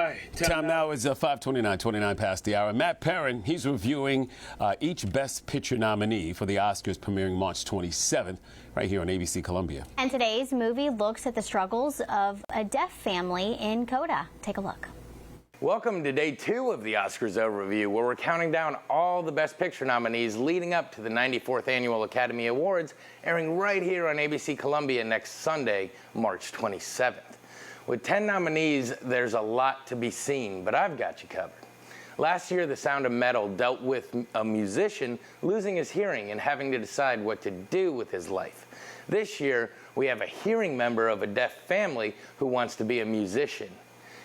right. Time now is 5:29 past the hour. Matt Perrin, he's reviewing each Best Picture nominee for the Oscars premiering March 27th right here on ABC Columbia. And today's movie looks at the struggles of a deaf family in CODA. Take a look. Welcome to day 2 of the Oscars Overview, where we're counting down all the Best Picture nominees leading up to the 94th Annual Academy Awards, airing right here on ABC Columbia next Sunday, March 27th. With 10 nominees, there's a lot to be seen, but I've got you covered. Last year, The Sound of Metal dealt with a musician losing his hearing and having to decide what to do with his life. This year, we have a hearing member of a deaf family who wants to be a musician.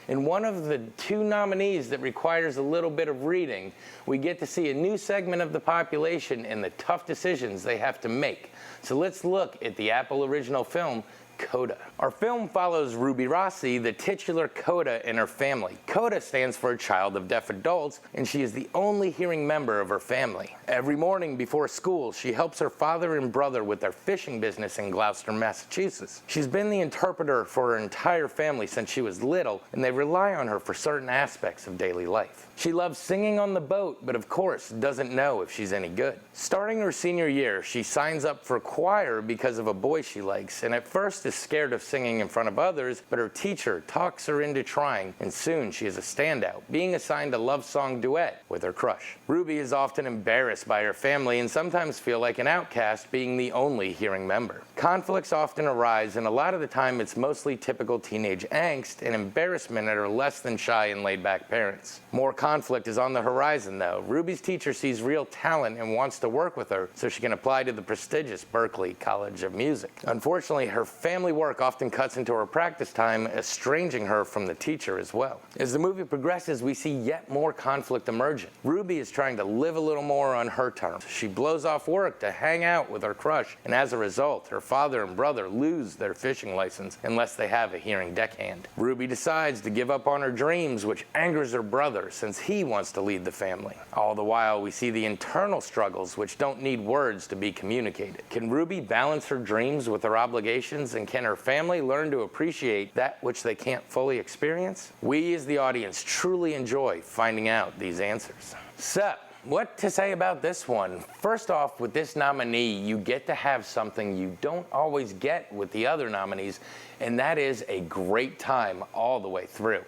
In one of the 2 nominees that requires a little bit of reading, we get to see a new segment of the population and the tough decisions they have to make. So let's look at the Apple original film, CODA. Our film follows Ruby Rossi, the titular CODA, and her family. CODA stands for a child of deaf adults, and she is the only hearing member of her family. Every morning before school, she helps her father and brother with their fishing business in Gloucester, Massachusetts. She's been the interpreter for her entire family since she was little, and they rely on her for certain aspects of daily life. She loves singing on the boat, but of course doesn't know if she's any good. Starting her senior year, she signs up for choir because of a boy she likes, and at first is scared of singing in front of others, but her teacher talks her into trying, and soon she is a standout, being assigned a love song duet with her crush. Ruby is often embarrassed by her family and sometimes feel like an outcast, being the only hearing member. Conflicts often arise, and a lot of the time it's mostly typical teenage angst and embarrassment at her less than shy and laid-back parents. More conflict is on the horizon, though. Ruby's teacher sees real talent and wants to work with her so she can apply to the prestigious Berklee College of Music. Unfortunately, her family work often cuts into her practice time, estranging her from the teacher as well. As the movie progresses, we see yet more conflict emerging. Ruby is trying to live a little more on her terms. She blows off work to hang out with her crush, and as a result, her father and brother lose their fishing license unless they have a hearing deckhand. Ruby decides to give up on her dreams, which angers her brother since he wants to lead the family. All the while, we see the internal struggles which don't need words to be communicated. Can Ruby balance her dreams with her obligations, and can her family learn to appreciate that which they can't fully experience? We as the audience truly enjoy finding out these answers. So, what to say about this one? First off, with this nominee, you get to have something you don't always get with the other nominees, and that is a great time all the way through.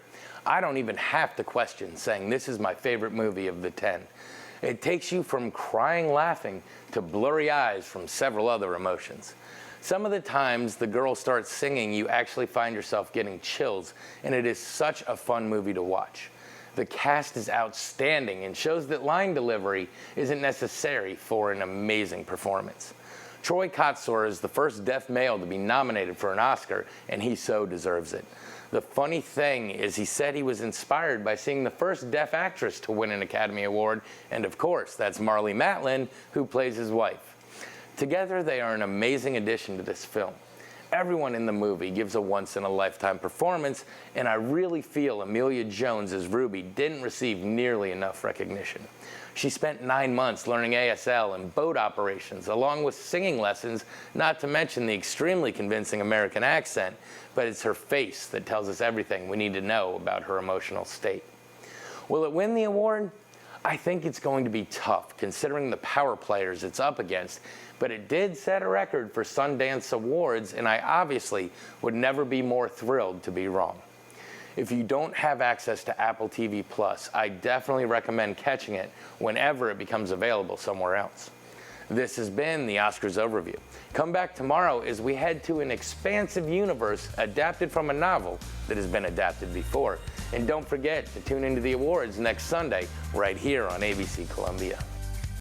I don't even have to question saying this is my favorite movie of the 10. It takes you from crying laughing to blurry eyes from several other emotions. Some of the times the girl starts singing, you actually find yourself getting chills, and it is such a fun movie to watch. The cast is outstanding and shows that line delivery isn't necessary for an amazing performance. Troy Kotsur is the first deaf male to be nominated for an Oscar, and he so deserves it. The funny thing is he said he was inspired by seeing the first deaf actress to win an Academy Award, and of course, that's Marlee Matlin, who plays his wife. Together, they are an amazing addition to this film. Everyone in the movie gives a once-in-a-lifetime performance, and I really feel Emilia Jones as Ruby didn't receive nearly enough recognition. She spent 9 months learning ASL and boat operations, along with singing lessons, not to mention the extremely convincing American accent, but it's her face that tells us everything we need to know about her emotional state. Will it win the award? I think it's going to be tough, considering the power players it's up against, but it did set a record for Sundance Awards, and I obviously would never be more thrilled to be wrong. If you don't have access to Apple TV+, I definitely recommend catching it whenever it becomes available somewhere else. This has been the Oscars Overview. Come back tomorrow as we head to an expansive universe adapted from a novel that has been adapted before. And don't forget to tune into the awards next Sunday right here on ABC Columbia.